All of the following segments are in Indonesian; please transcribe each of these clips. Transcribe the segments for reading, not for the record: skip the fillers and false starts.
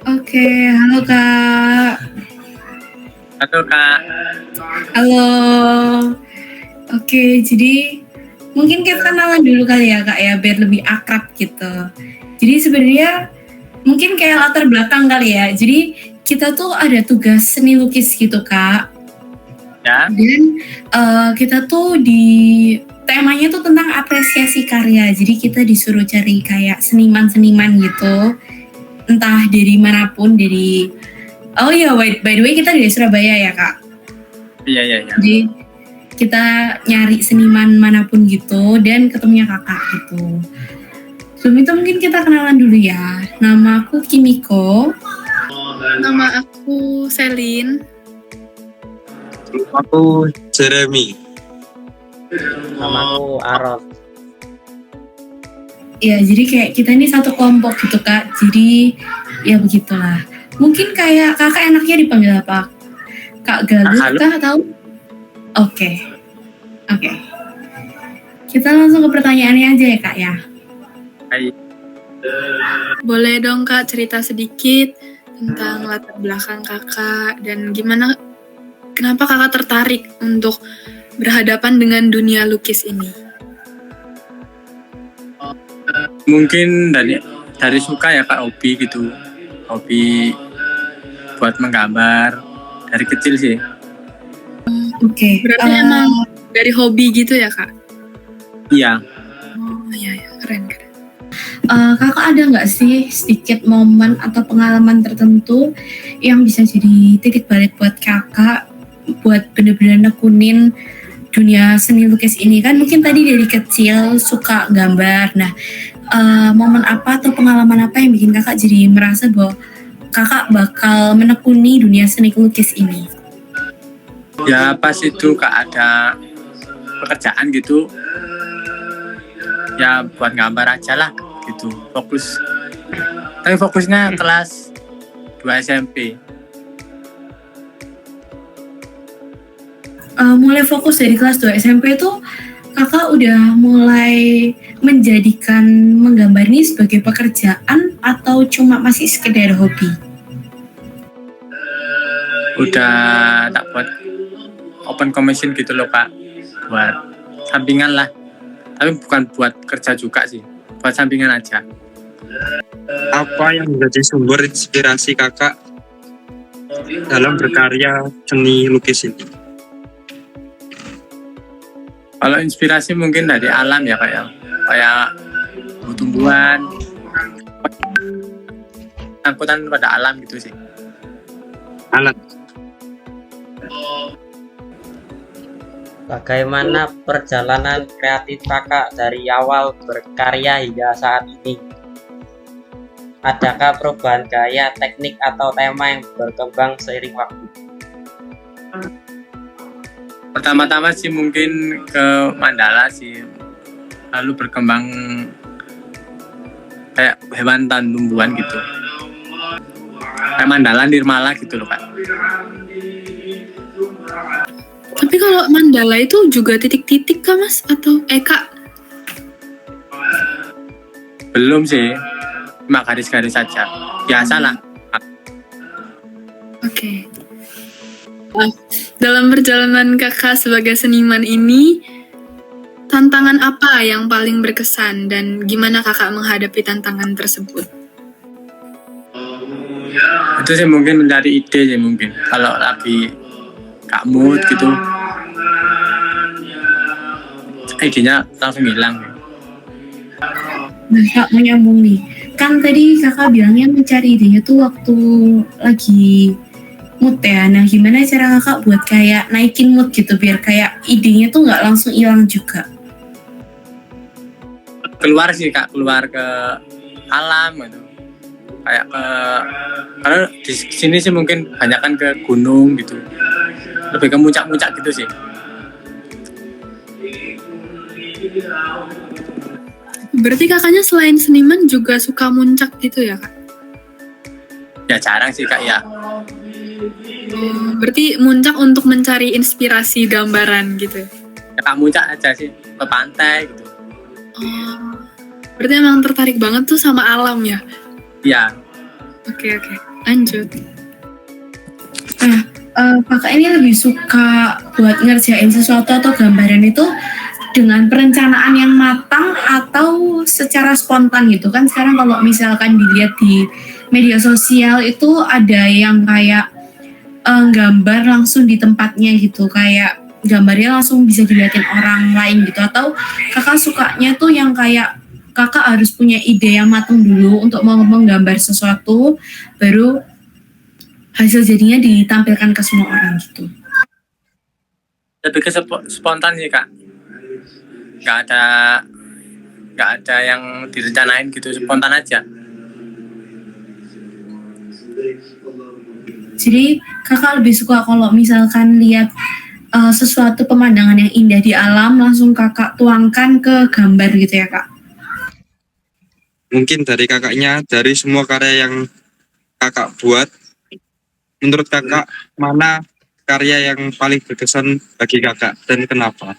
Oke, halo Kak. Halo Kak. Halo. Oke, jadi mungkin kita kenalan dulu kali ya Kak ya, biar lebih akrab gitu. Jadi sebenarnya mungkin kayak latar belakang kali ya. Jadi kita tuh ada tugas seni lukis gitu Kak. Ya. Dan kita tuh temanya tuh tentang apresiasi karya. Jadi kita disuruh cari kayak seniman-seniman gitu. Entah dari manapun, oh iya, by the way kita dari Surabaya ya Kak. Iya. Jadi kita nyari seniman manapun gitu dan ketemunya kakak gitu. Sebelum itu mungkin kita kenalan dulu ya. Nama aku Kimiko. Nama aku Selin. Aku Jeremy. Namaku Aron. Ya, jadi kayak kita ini satu kelompok gitu Kak. Jadi ya begitulah. Mungkin kayak kakak enaknya dipanggil apa? Kak Galuh kah atau? Oke. Kita langsung ke pertanyaannya aja ya Kak ya. Hai. Boleh dong Kak cerita sedikit tentang latar belakang kakak dan kenapa kakak tertarik untuk berhadapan dengan dunia lukis ini? Mungkin dari suka ya Kak, hobi gitu. Hobi buat menggambar dari kecil sih. Oke. Berarti emang dari hobi gitu ya Kak? Iya. Oh iya, keren. Kakak ada nggak sih sedikit momen atau pengalaman tertentu yang bisa jadi titik balik buat kakak buat bener-bener nekunin dunia seni lukis ini? Kan mungkin tadi dari kecil suka gambar. Nah, momen apa atau pengalaman apa yang bikin kakak jadi merasa bahwa kakak bakal menekuni dunia seni lukis ini? Ya pas itu Kak ada pekerjaan gitu. Ya buat gambar aja lah gitu. Tapi fokusnya kelas 2 SMP. Mulai fokus dari kelas 2 SMP itu kakak udah mulai menjadikan menggambar ini sebagai pekerjaan atau cuma masih sekedar hobi? Udah tak buat open commission gitu loh Kak, buat sampingan lah, tapi bukan buat kerja juga sih, buat sampingan aja. Apa yang menjadi sumber inspirasi kakak dalam berkarya seni lukis ini? Kalau inspirasi mungkin dari alam ya kayak tumbuhan, angkutan pada alam gitu sih. Alat. Bagaimana perjalanan kreatif kakak dari awal berkarya hingga saat ini? Adakah perubahan gaya, teknik, atau tema yang berkembang seiring waktu? Pertama-tama sih mungkin ke mandala sih, lalu berkembang kayak hewan dan tumbuhan gitu, kayak mandala nirmala gitu loh Kak. Tapi kalau mandala itu juga titik-titik kah Mas? Atau Kak? Belum sih, cuma garis-garis saja, biasa lah. Oke. Dalam perjalanan kakak sebagai seniman ini, tantangan apa yang paling berkesan dan gimana kakak menghadapi tantangan tersebut? Itu sih mungkin mencari ide sih mungkin, kalau lagi gak mood gitu, idenya langsung hilang. Nah Kak, menyambung nih, kan tadi kakak bilangnya mencari idenya tuh waktu lagi mood ya. Nah gimana cara kakak buat kayak naikin mood gitu biar kayak idenya tuh nggak langsung hilang juga? Keluar sih Kak, keluar ke alam gitu, kayak karena di sini sih mungkin banyak kan ke gunung gitu, lebih ke muncak-muncak gitu sih. Berarti kakaknya selain seniman juga suka muncak gitu ya Kak? Ya jarang sih Kak ya. Berarti muncak untuk mencari inspirasi gambaran gitu? Ya Kak muncak aja sih, ke pantai gitu. Berarti emang tertarik banget tuh sama alam ya? Iya. Oke, lanjut. Nah, kakak ini lebih suka buat ngerjain sesuatu atau gambaran itu dengan perencanaan yang matang atau secara spontan gitu kan. Sekarang kalau misalkan dilihat di media sosial itu ada yang kayak gambar langsung di tempatnya gitu, kayak gambarnya langsung bisa dilihatin orang lain gitu. Atau kakak sukanya tuh yang kayak kakak harus punya ide yang matang dulu untuk mau menggambar sesuatu, baru hasil jadinya ditampilkan ke semua orang gitu. Lebih ke spontan sih kak, nggak ada yang direncanain gitu, spontan aja. Jadi kakak lebih suka kalau misalkan lihat sesuatu pemandangan yang indah di alam langsung kakak tuangkan ke gambar gitu ya kak? Mungkin dari kakaknya, dari semua karya yang kakak buat, menurut kakak mana karya yang paling berkesan bagi kakak dan kenapa?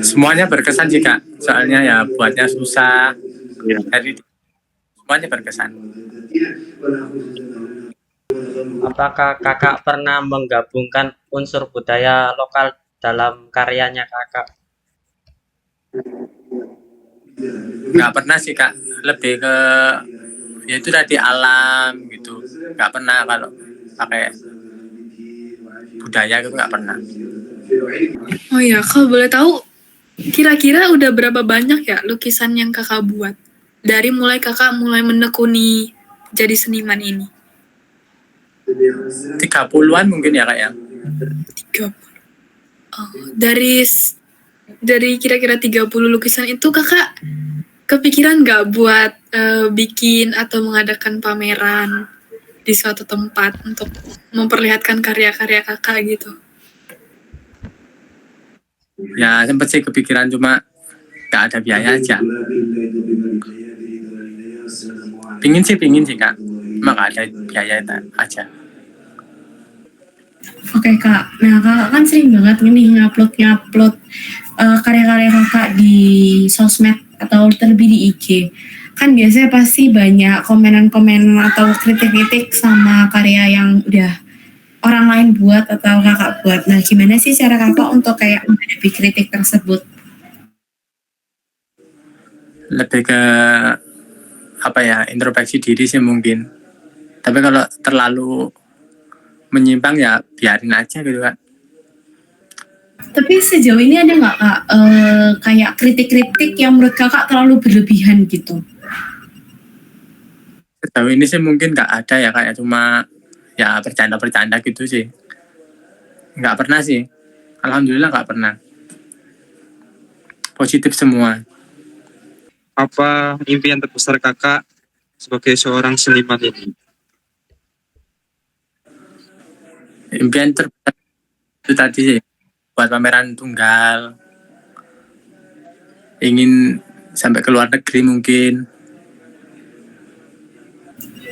Semuanya berkesan sih kak, soalnya ya buatnya susah, Ya. jadi semuanya berkesan. Apakah kakak pernah menggabungkan unsur budaya lokal dalam karyanya kakak? Nggak pernah sih kak, lebih ke ya itu tadi alam gitu, nggak pernah kalau pakai budaya gitu, nggak pernah. Oh iya, kalau boleh tahu, kira-kira udah berapa banyak ya lukisan yang kakak buat? Dari mulai kakak mulai menekuni jadi seniman ini? 30-an mungkin ya kak ya. 30. Oh, dari kira-kira 30 lukisan itu kakak kepikiran nggak buat bikin atau mengadakan pameran di suatu tempat untuk memperlihatkan karya-karya kakak gitu? Ya sempet sih kepikiran, cuma nggak ada biaya aja. Pingin sih kak, cuma nggak ada biaya aja. Oke kak, nah kakak kan sering banget nih ngupload karya-karya kakak di sosmed atau terlebih di IG. Kan biasanya pasti banyak komenan-komen atau kritik-kritik sama karya yang udah orang lain buat atau kakak buat. Nah gimana sih cara kakak untuk kayak menghadapi kritik tersebut? Lebih ke apa ya, introspeksi diri sih mungkin. Tapi kalau terlalu menyimpang ya biarin aja gitu kan. Tapi sejauh ini ada nggak kak kayak kritik-kritik yang menurut kakak terlalu berlebihan gitu? Sejauh ini sih mungkin nggak ada ya, kayak cuma ya bercanda-bercanda gitu sih. Nggak pernah sih, alhamdulillah nggak pernah. Positif semua. Apa impian terbesar kakak sebagai seorang seniman ini? Impian terbesar itu tadi sih, buat pameran tunggal, ingin sampai ke luar negeri mungkin.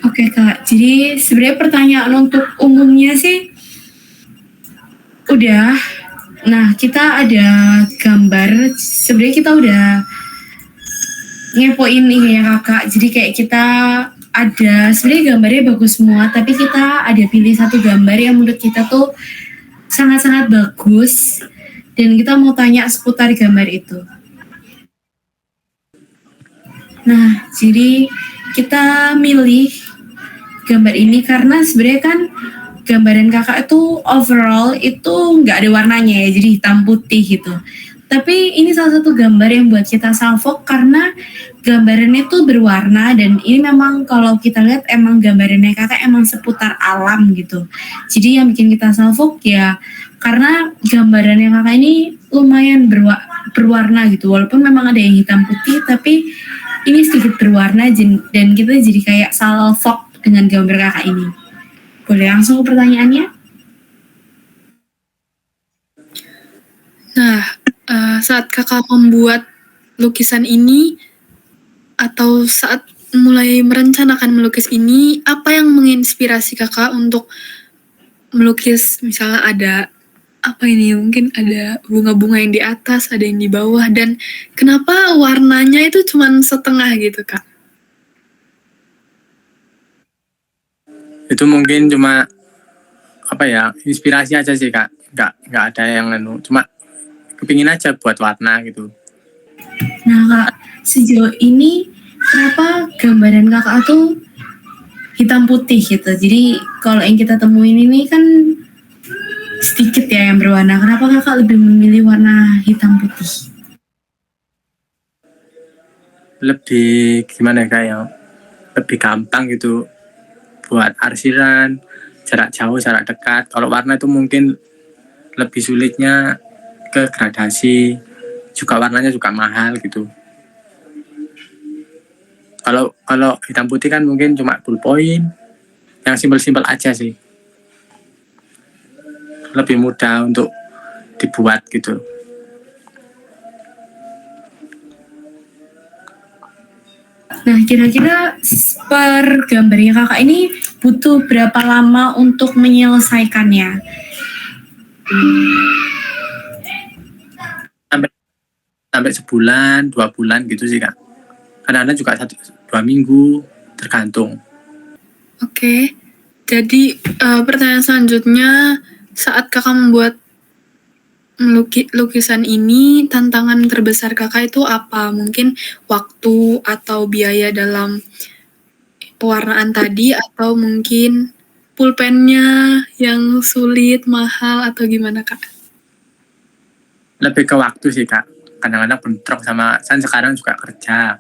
Oke kak, jadi sebenarnya pertanyaan untuk umumnya sih udah. Nah kita ada gambar, sebenarnya kita udah ngepoin ini ya kakak. Jadi kayak kita ada sebenarnya gambarnya bagus semua, tapi kita ada pilih satu gambar yang menurut kita tuh sangat-sangat bagus dan kita mau tanya seputar gambar itu. Nah jadi kita milih gambar ini karena sebenarnya kan gambaran kakak itu overall itu nggak ada warnanya ya, jadi hitam putih gitu. Tapi ini salah satu gambar yang buat kita salfok karena gambarannya itu berwarna dan ini memang kalau kita lihat emang gambarannya kakak emang seputar alam gitu. Jadi yang bikin kita salfok ya karena gambarannya kakak ini lumayan berwarna gitu. Walaupun memang ada yang hitam putih tapi ini sedikit berwarna dan kita jadi kayak salfok dengan gambar kakak ini. Boleh langsung ke pertanyaannya? Nah, saat kakak membuat lukisan ini atau saat mulai merencanakan melukis ini, apa yang menginspirasi kakak untuk melukis? Misalnya ada apa ini, mungkin ada bunga-bunga yang di atas, ada yang di bawah, dan kenapa warnanya itu cuma setengah gitu kak? Itu mungkin cuma apa ya, inspirasi aja sih kak, nggak ada yang cuma kepingin aja buat warna gitu. Nah kak, sejauh ini kenapa gambaran kakak tuh hitam putih gitu? Jadi kalau yang kita temuin ini kan sedikit ya yang berwarna. Kenapa kakak lebih memilih warna hitam putih? Lebih gimana kak ya, lebih gampang gitu buat arsiran, jarak jauh, jarak dekat. Kalau warna itu mungkin lebih sulitnya ke gradasi, juga warnanya juga mahal gitu. Kalau hitam putih kan mungkin cuma ballpoint, yang simpel-simpel aja sih. Lebih mudah untuk dibuat gitu. Nah, kira-kira per gambarnya kakak ini butuh berapa lama untuk menyelesaikannya? Sampai sebulan, 2 bulan gitu sih kak. Kadang-kadang juga 1-2 minggu, tergantung. Oke, jadi pertanyaan selanjutnya, saat kakak membuat lukisan ini, tantangan terbesar kakak itu apa? Mungkin waktu atau biaya dalam pewarnaan tadi, atau mungkin pulpennya yang sulit, mahal, atau gimana kak? Lebih ke waktu sih kak. Kadang-kadang bentrok sama, kan sekarang juga kerja.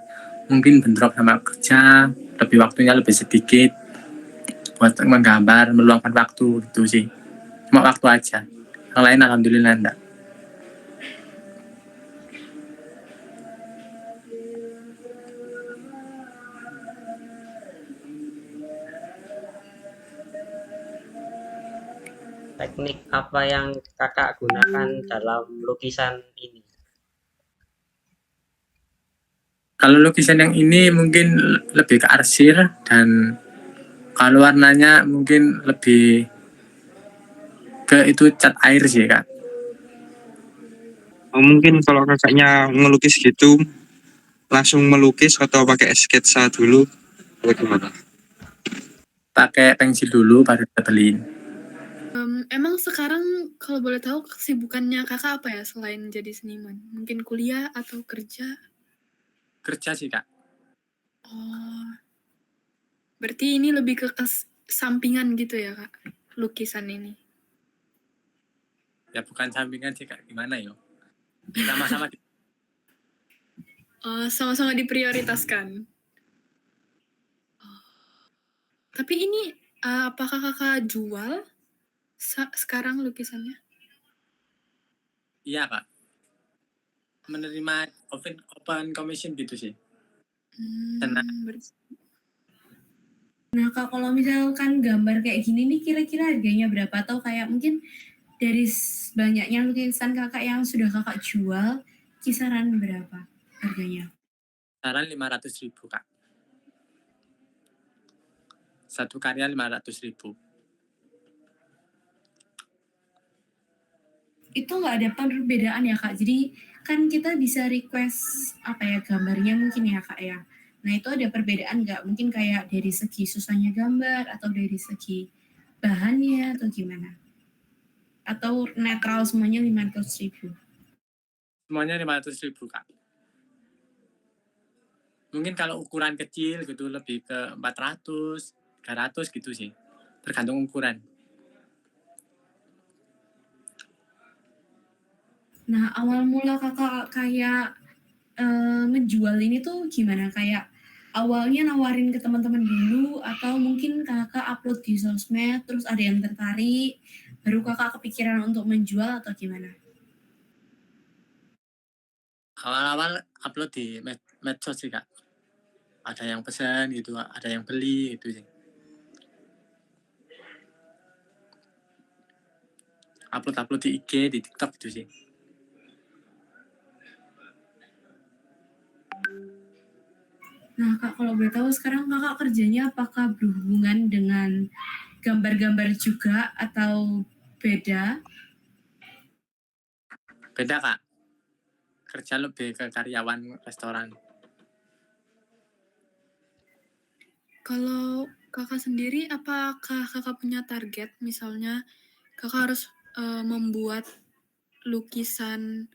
Mungkin bentrok sama kerja, lebih waktunya lebih sedikit buat menggambar, meluangkan waktu gitu sih. Cuma waktu aja. Yang lain alhamdulillah enggak. Teknik apa yang kakak gunakan dalam lukisan ini? Kalau lukisan yang ini mungkin lebih ke arsir, dan kalau warnanya mungkin lebih ke itu cat air sih kak. Mungkin kalau kakaknya ngelukis gitu langsung melukis atau pakai sketsa dulu atau gimana? Pakai pensil dulu baru tebelin. Emang sekarang kalau boleh tahu kesibukannya kakak apa ya selain jadi seniman? Mungkin kuliah atau kerja? Kerja sih kak. Oh, berarti ini lebih ke sampingan gitu ya kak, lukisan ini? Ya bukan sampingan sih kak, gimana yo? Sama-sama. Sama-sama diprioritaskan. Tapi ini apakah kakak jual sekarang lukisannya? Iya kak. Menerima open commission gitu sih. Tenang. Nah kak, kalau misalkan gambar kayak gini nih kira-kira harganya berapa? Atau kayak mungkin dari banyaknya lukisan kakak yang sudah kakak jual, kisaran berapa harganya? Saran 500.000 kak. Satu karya 500.000. Itu nggak ada perbedaan ya kak? Jadi kan kita bisa request apa ya gambarnya mungkin ya kak ya. Nah itu ada perbedaan nggak? Mungkin kayak dari segi susahnya gambar atau dari segi bahannya atau gimana? Atau netral semuanya 500.000? Semuanya 500.000 kak. Mungkin kalau ukuran kecil gitu lebih ke 400, 300 gitu sih. Tergantung ukuran. Nah awal mula kakak kayak menjual ini tuh gimana? Kayak awalnya nawarin ke teman-teman dulu atau mungkin kakak upload di sosmed terus ada yang tertarik baru kakak kepikiran untuk menjual atau gimana? Awal-awal upload di medsos sih kak. Ada yang pesan gitu, ada yang beli gitu sih. Upload di IG, di TikTok gitu sih. Nah kak, kalau boleh tahu sekarang kakak kerjanya apakah berhubungan dengan gambar-gambar juga atau beda? Beda kak. Kerja lebih ke karyawan restoran. Kalau Kakak sendiri, apakah kakak punya target? Misalnya, kakak harus membuat lukisan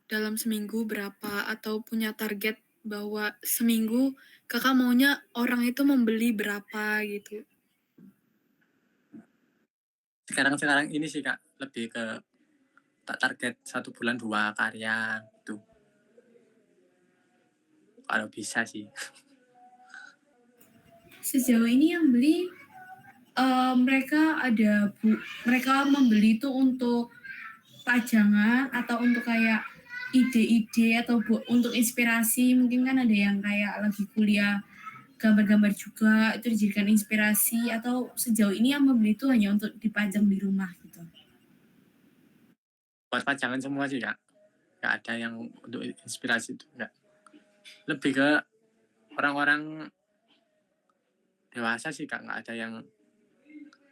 dalam seminggu berapa, atau punya target bahwa seminggu kakak maunya orang itu membeli berapa gitu. Sekarang ini sih Kak, lebih ke tak target 1 bulan 2 karya gitu. Kalau bisa sih. Sejauh ini yang beli mereka membeli itu untuk pajangan atau untuk kayak ide-ide atau untuk inspirasi. Mungkin kan ada yang kayak lagi kuliah gambar-gambar juga itu dijadikan inspirasi, atau sejauh ini yang membeli itu hanya untuk dipajang di rumah gitu. Buat pajangan semua sih Kak. Nggak ada yang untuk inspirasi itu. Nggak. Lebih ke orang-orang dewasa sih Kak. Nggak ada yang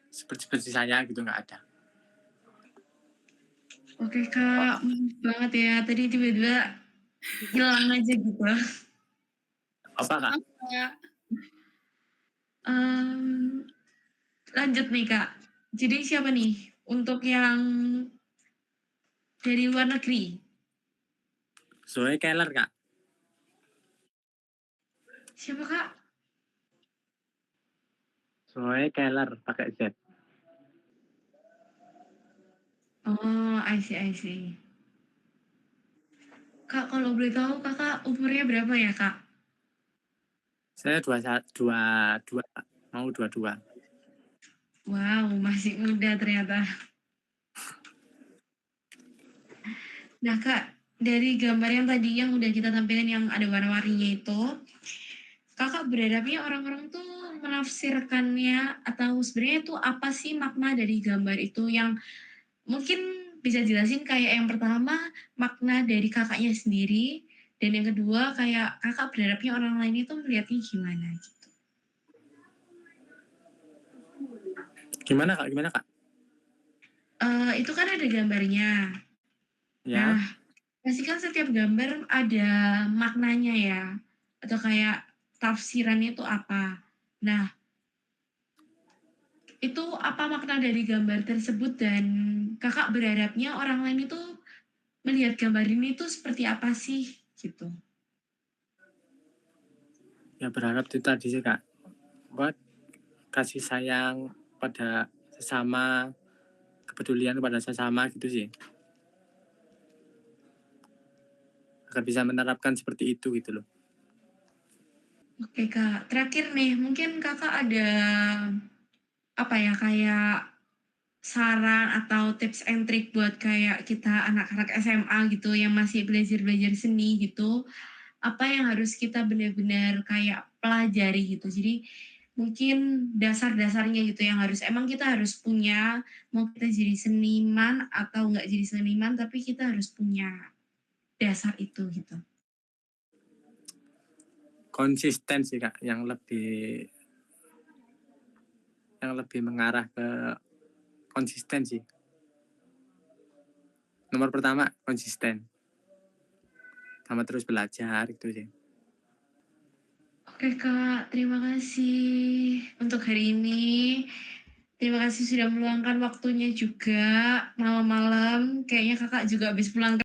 seperti saya gitu, nggak ada. Oke Kak, maaf banget ya, tadi tiba-tiba hilang aja gitu. Apa Kak? Ya, Lanjut nih Kak, jadi siapa nih untuk yang dari luar negeri? Zoe Keller Kak. Siapa Kak? Zoe Keller pakai Z. Oh, I see. Kak, kalau boleh tahu kakak umurnya berapa ya Kak? Saya 22, mau 22. Wow, masih muda ternyata. Nah Kak, dari gambar yang tadi yang udah kita tampilkan yang ada warna-warninya itu, kakak berharapnya orang-orang tuh menafsirkannya, atau sebenarnya itu apa sih makna dari gambar itu, yang mungkin bisa jelasin kayak yang pertama makna dari kakaknya sendiri, dan yang kedua kayak kakak berharapnya orang lain itu melihatnya gimana gitu. Gimana Kak? Itu kan ada gambarnya. Ya. Nah, pasti kan setiap gambar ada maknanya ya, atau kayak tafsirannya itu apa. Nah, itu apa makna dari gambar tersebut, dan kakak berharapnya orang lain itu melihat gambar ini tuh seperti apa sih gitu. Ya berharap itu tadi sih Kak. Buat kasih sayang pada sesama, kepedulian kepada sesama gitu sih. Agar bisa menerapkan seperti itu gitu loh. Oke Kak, terakhir nih mungkin kakak ada apa ya, kayak saran atau tips and trick buat kayak kita anak-anak SMA gitu yang masih belajar-belajar seni gitu, apa yang harus kita benar-benar kayak pelajari gitu. Jadi mungkin dasar-dasarnya gitu yang emang kita harus punya, mau kita jadi seniman atau nggak jadi seniman, tapi kita harus punya dasar itu gitu. Konsisten sih Kak, yang lebih mengarah ke konsisten sih. Nomor pertama konsisten, sama terus belajar gitu sih. Oke Kak, terima kasih untuk hari ini. Terima kasih sudah meluangkan waktunya juga malam-malam. Kayaknya kakak juga habis pulang